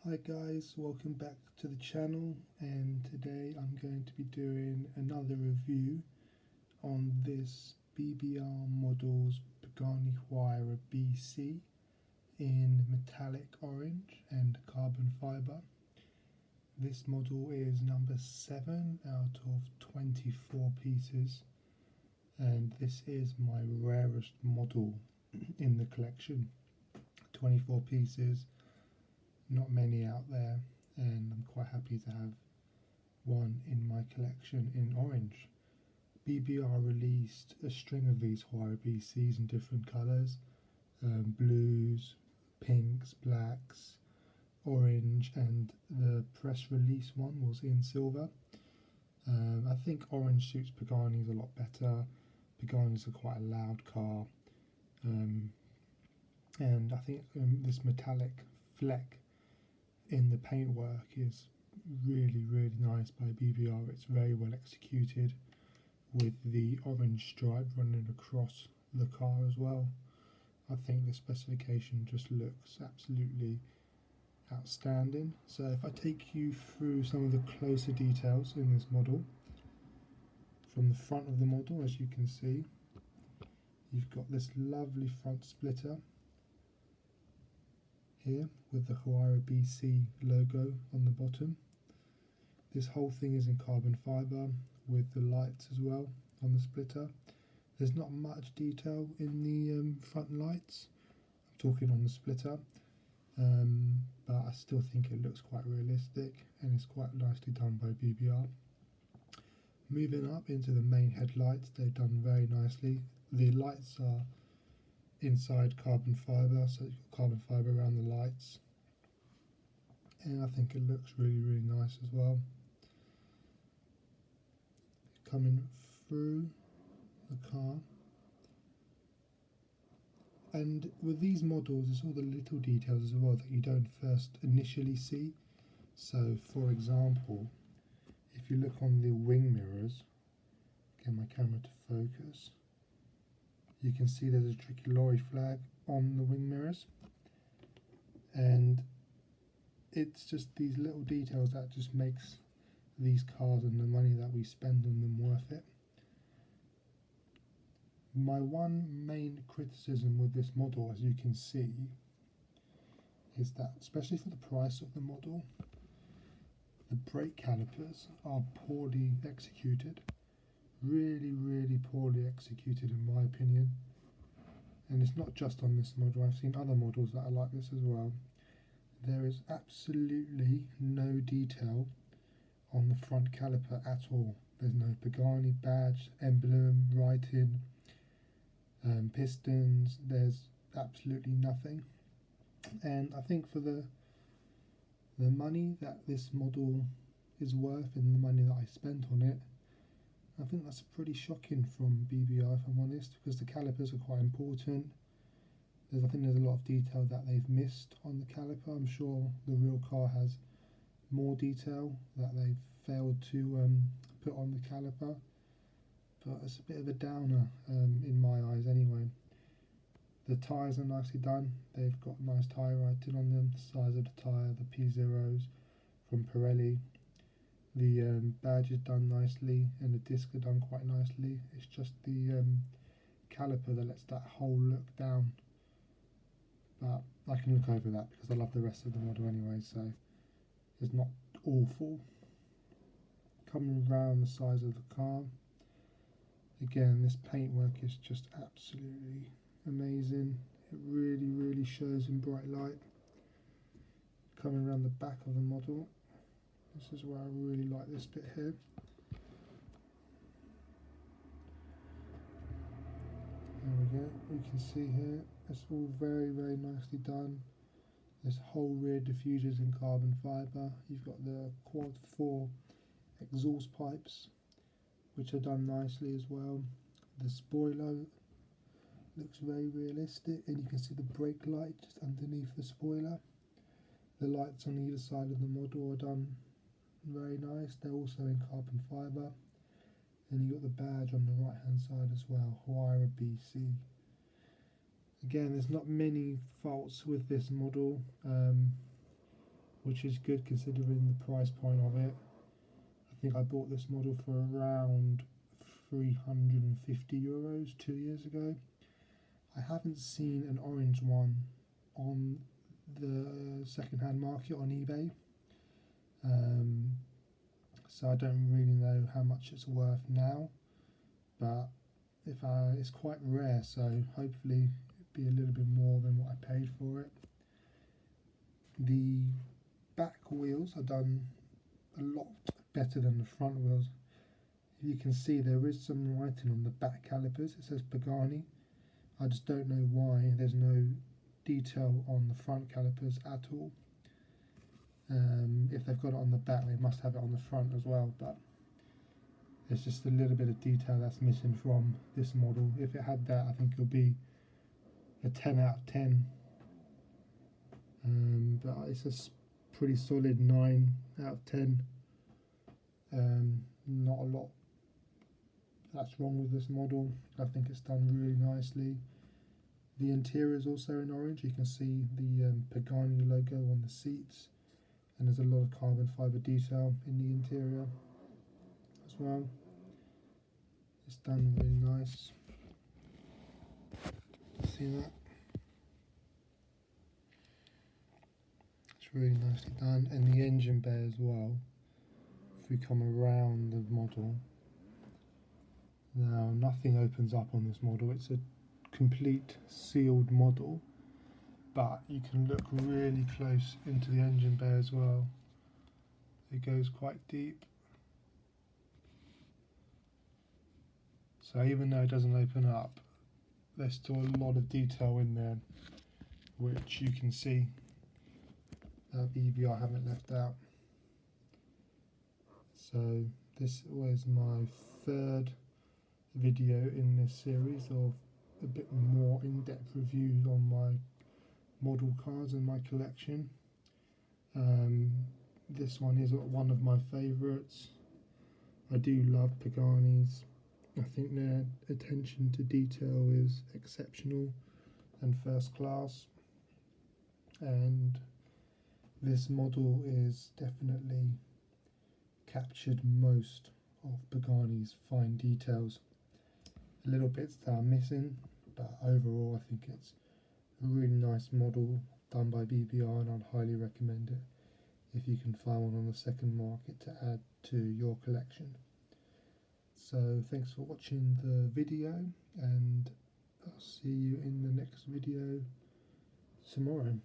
Hi guys, welcome back to the channel, and today I'm going to be doing another review on this BBR Models Pagani Huayra BC in metallic orange and carbon fibre. This model is number 7 out of 24 pieces, and this is my rarest model in the collection. 24 pieces. Not many out there, and I'm quite happy to have one in my collection in orange. BBR released a string of these Huayra BCs in different colours, blues, pinks, blacks, orange, and the press release one was in silver. I think orange suits Paganis a lot better. Paganis are quite a loud car, and I think this metallic fleck in the paintwork is really nice by BBR. It's very well executed with the orange stripe running across the car as well. I think the specification just looks absolutely outstanding. So if I take you through some of the closer details in this model, from the front of the model, as you can see, you've got this lovely front splitter here with the Huayra BC logo on the bottom. This whole thing is in carbon fibre with the lights as well on the splitter. There's not much detail in the front lights, I'm talking on the splitter, but I still think it looks quite realistic and it's quite nicely done by BBR. Moving up into the main headlights, they've done very nicely. The lights are inside carbon fibre, so you've got carbon fibre around the lights, and I think it looks really nice as well. Coming through the car, and with these models it's all the little details as well that you don't first initially see. So for example, if you look on the wing mirrors, get my camera to focus, you can see there's a tricky lorry flag on the wing mirrors, and it's just these little details that just makes these cars and the money that we spend on them worth it. My one main criticism with this model, as you can see, is that, especially for the price of the model, the brake calipers are poorly executed. Really poorly executed in my opinion, and it's not just on this model. I've seen other models that are like this as well. There is absolutely no detail on the front caliper at all. There's no Pagani badge, emblem, writing, pistons. There's absolutely nothing, and I think for the money that this model is worth and the money that I spent on it, I think that's pretty shocking from BBR, if I'm honest, because the calipers are quite important. I think there's a lot of detail that they've missed on the caliper. I'm sure the real car has more detail that they've failed to put on the caliper, but it's a bit of a downer in my eyes anyway. The tyres are nicely done. They've got nice tyre writing on them, the size of the tyre, the P0s from Pirelli. The badge is done nicely and the discs are done quite nicely. It's just the caliper that lets that hole look down, but I can look over that because I love the rest of the model anyway, so it's not awful. Coming around the sides of the car, again, this paintwork is just absolutely amazing. It really shows in bright light. Coming around the back of the model, this is where I really like this bit here. There we go, you can see here, it's all very nicely done. This whole rear diffuser is in carbon fibre. You've got the quad 4 exhaust pipes, which are done nicely as well. The spoiler looks very realistic, and you can see the brake light just underneath the spoiler. The lights on either side of the model are done very nice. They're also in carbon fibre, and you got the badge on the right hand side as well, Huayra BC. Again, there's not many faults with this model. which is good considering the price point of it. I think I bought this model for around €350 2 years ago. I haven't seen an orange one on the second-hand market on eBay, so I don't really know how much it's worth now, but it's quite rare, so hopefully it'd be a little bit more than what I paid for it. The back wheels are done a lot better than the front wheels. You can see there is some writing on the back calipers. It says Pagani. I just don't know why there's no detail on the front calipers at all. If they've got it on the back, they must have it on the front as well, but there's just a little bit of detail that's missing from this model. If it had that, I think it would be a 10 out of 10. But it's a pretty solid 9 out of 10. Not a lot that's wrong with this model. I think it's done really nicely. The interior is also in orange. You can see the Pagani logo on the seats, and there's a lot of carbon fibre detail in the interior as well. It's done really nice. See that? It's really nicely done. And the engine bay as well. If we come around the model, now nothing opens up on this model. It's a complete sealed model, but you can look really close into the engine bay as well. It goes quite deep. So even though it doesn't open up, there's still a lot of detail in there, which you can see that BBR haven't left out. So this was my third video in this series of a bit more in-depth reviews on my model cars and my collection. This one is one of my favourites. I do love Pagani's. I think their attention to detail is exceptional and first class, and this model is definitely captured most of Pagani's fine details. Little bits that are missing, but overall I think it's a really nice model done by BBR, and I'd highly recommend it if you can find one on the second market to add to your collection. So thanks for watching the video, and I'll see you in the next video tomorrow.